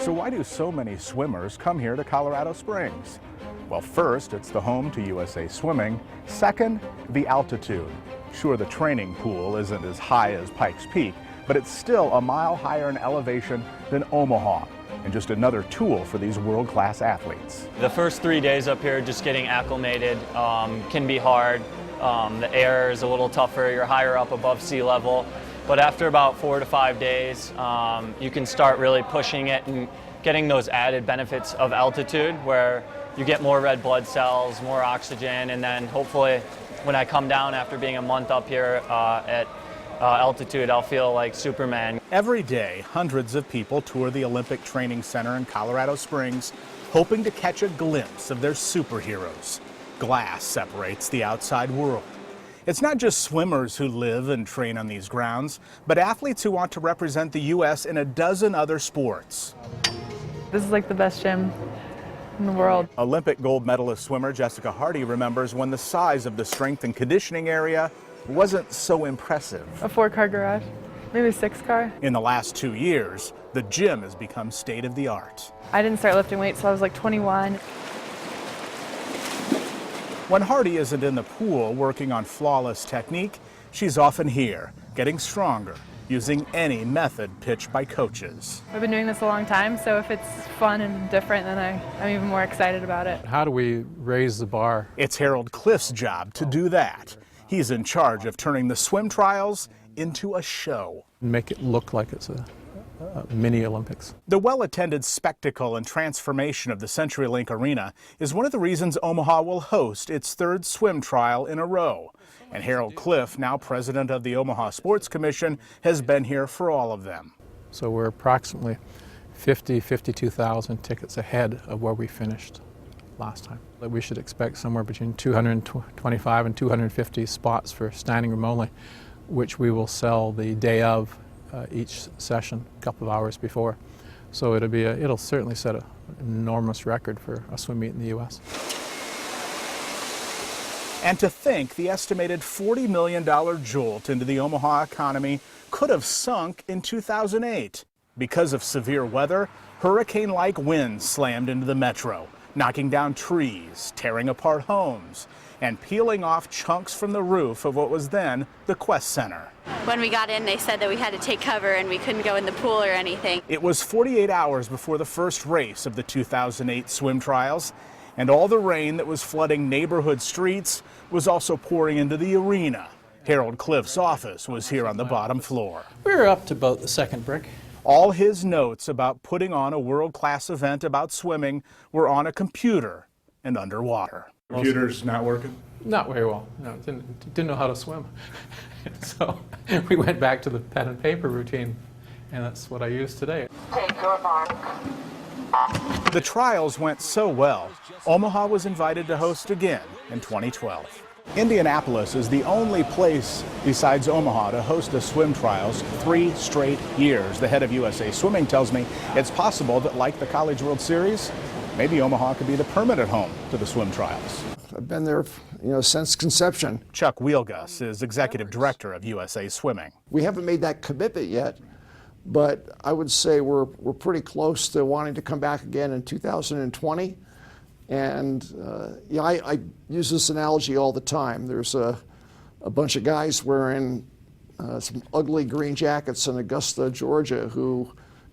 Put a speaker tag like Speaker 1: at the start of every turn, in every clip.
Speaker 1: So why do so many swimmers come here to Colorado Springs? Well, first, it's the home to USA Swimming. Second, the altitude. Sure, the training pool isn't as high as Pikes Peak, but it's still a mile higher in elevation than Omaha, and just another tool for these world-class athletes.
Speaker 2: The first 3 days up here, just getting acclimated, can be hard. The air is a little tougher. You're higher up above sea level. But after about 4 to 5 days, you can start really pushing it and getting those added benefits of altitude where you get more red blood cells, more oxygen, and then hopefully when I come down after being a month up here at altitude, I'll feel like Superman.
Speaker 1: Every day, hundreds of people tour the Olympic Training Center in Colorado Springs, hoping to catch a glimpse of their superheroes. Glass separates the outside world. It's not just swimmers who live and train on these grounds, but athletes who want to represent the U.S. in a dozen other sports.
Speaker 3: This is like the best gym in the world.
Speaker 1: Olympic gold medalist swimmer Jessica Hardy remembers when the size of the strength and conditioning area wasn't so impressive.
Speaker 3: A 4-car garage, maybe a 6-car.
Speaker 1: In the last 2 years, the gym has become state of the art.
Speaker 3: I didn't start lifting weights till I was like 21.
Speaker 1: When Hardy isn't in the pool working on flawless technique, she's often here, getting stronger, using any method pitched by coaches.
Speaker 3: I've been doing this a long time, so if it's fun and different, then I'm even more excited about it.
Speaker 4: How do we raise the bar?
Speaker 1: It's Harold Cliff's job to do that. He's in charge of turning the swim trials into a show.
Speaker 4: Make it look like it's a mini Olympics.
Speaker 1: The well-attended spectacle and transformation of the CenturyLink Arena is one of the reasons Omaha will host its 3rd swim trial in a row. And Harold Cliff, now president of the Omaha Sports Commission, has been here for all of them.
Speaker 4: So we're approximately 52,000 tickets ahead of where we finished last time. We should expect somewhere between 225 and 250 spots for standing room only, which we will sell the day of each session, a couple of hours before. So it'll certainly set an enormous record for a swim meet in the U.S.
Speaker 1: And to think the estimated $40 million jolt into the Omaha economy could have sunk in 2008. Because of severe weather, hurricane-like winds slammed into the metro, knocking down trees, tearing apart homes, and peeling off chunks from the roof of what was then the Quest Center.
Speaker 5: When we got in, they said that we had to take cover and we couldn't go in the pool or anything.
Speaker 1: It was 48 hours before the first race of the 2008 swim trials, and all the rain that was flooding neighborhood streets was also pouring into the arena. Harold Cliff's office was here on the bottom floor.
Speaker 6: We were up to about the 2nd brick.
Speaker 1: All his notes about putting on a world-class event about swimming were on a computer and underwater. Computer's not working?
Speaker 4: Not very well. No, didn't know how to swim. So we went back to the pen and paper routine, and that's what I use today.
Speaker 7: Take your mark.
Speaker 1: The trials went so well, Omaha was invited to host again in 2012. Indianapolis is the only place besides Omaha to host the swim trials 3 straight years. The head of USA Swimming tells me it's possible that, like the College World Series, maybe Omaha could be the permanent home to the swim trials.
Speaker 8: I've been there, since conception.
Speaker 1: Chuck Wheelgus is executive director of USA Swimming.
Speaker 8: We haven't made that commitment yet, but I would say we're pretty close to wanting to come back again in 2020. And I use this analogy all the time. There's a bunch of guys wearing some ugly green jackets in Augusta, Georgia, who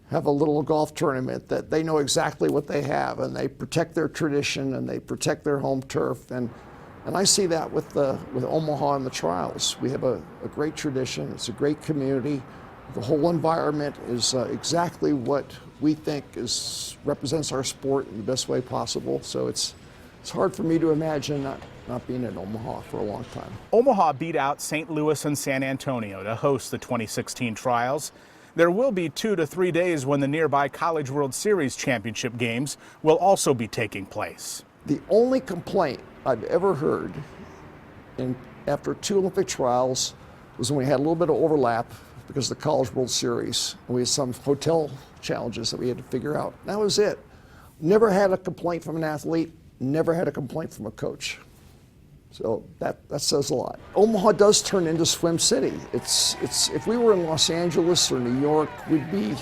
Speaker 8: have a little golf tournament that they know exactly what they have, and they protect their tradition and they protect their home turf. And I see that with Omaha and the trials. We have a great tradition. It's a great community. The whole environment is exactly what we think represents our sport in the best way possible. So it's hard for me to imagine not being in Omaha for a long time.
Speaker 1: Omaha beat out St. Louis and San Antonio to host the 2016 trials. There will be 2 to 3 days when the nearby College World Series championship games will also be taking place.
Speaker 8: The only complaint I've ever heard after 2 Olympic trials was when we had a little bit of overlap because of the College World Series. And we had some hotel challenges that we had to figure out. That was it. Never had a complaint from an athlete, never had a complaint from a coach. So that says a lot. Omaha does turn into Swim City. If we were in Los Angeles or New York, we'd be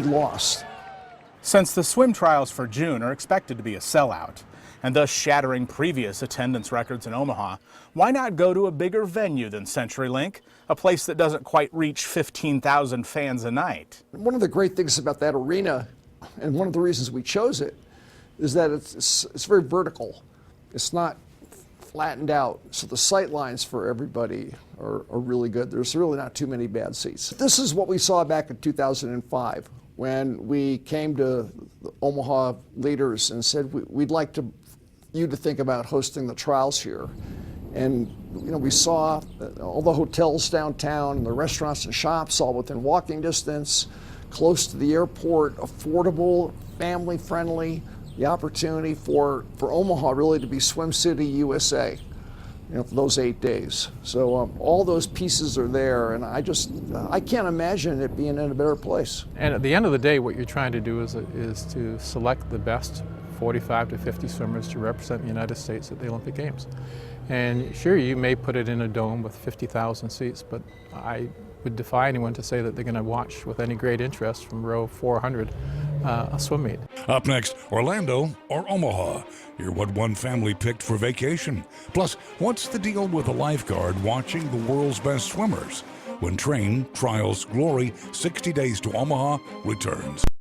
Speaker 8: lost.
Speaker 1: Since the swim trials for June are expected to be a sellout, and thus shattering previous attendance records in Omaha, why not go to a bigger venue than CenturyLink, a place that doesn't quite reach 15,000 fans a night?
Speaker 8: One of the great things about that arena, and one of the reasons we chose it, is that it's very vertical. It's not flattened out, so the sight lines for everybody are really good. There's really not too many bad seats. This is what we saw back in 2005 when we came to the Omaha leaders and said we'd like you to think about hosting the trials here. And we saw all the hotels downtown, the restaurants and shops all within walking distance, close to the airport, affordable, family friendly, the opportunity for Omaha really to be Swim City USA, for those 8 days. So all those pieces are there, and I can't imagine it being in a better place.
Speaker 4: And at the end of the day, what you're trying to do is to select the best 45 to 50 swimmers to represent the United States at the Olympic Games. And sure, you may put it in a dome with 50,000 seats, but I would defy anyone to say that they're going to watch with any great interest from row 400 a swim meet.
Speaker 7: Up next, Orlando or Omaha. Hear what one family picked for vacation. Plus, what's the deal with a lifeguard watching the world's best swimmers? When Train Trials Glory 60 Days to Omaha returns.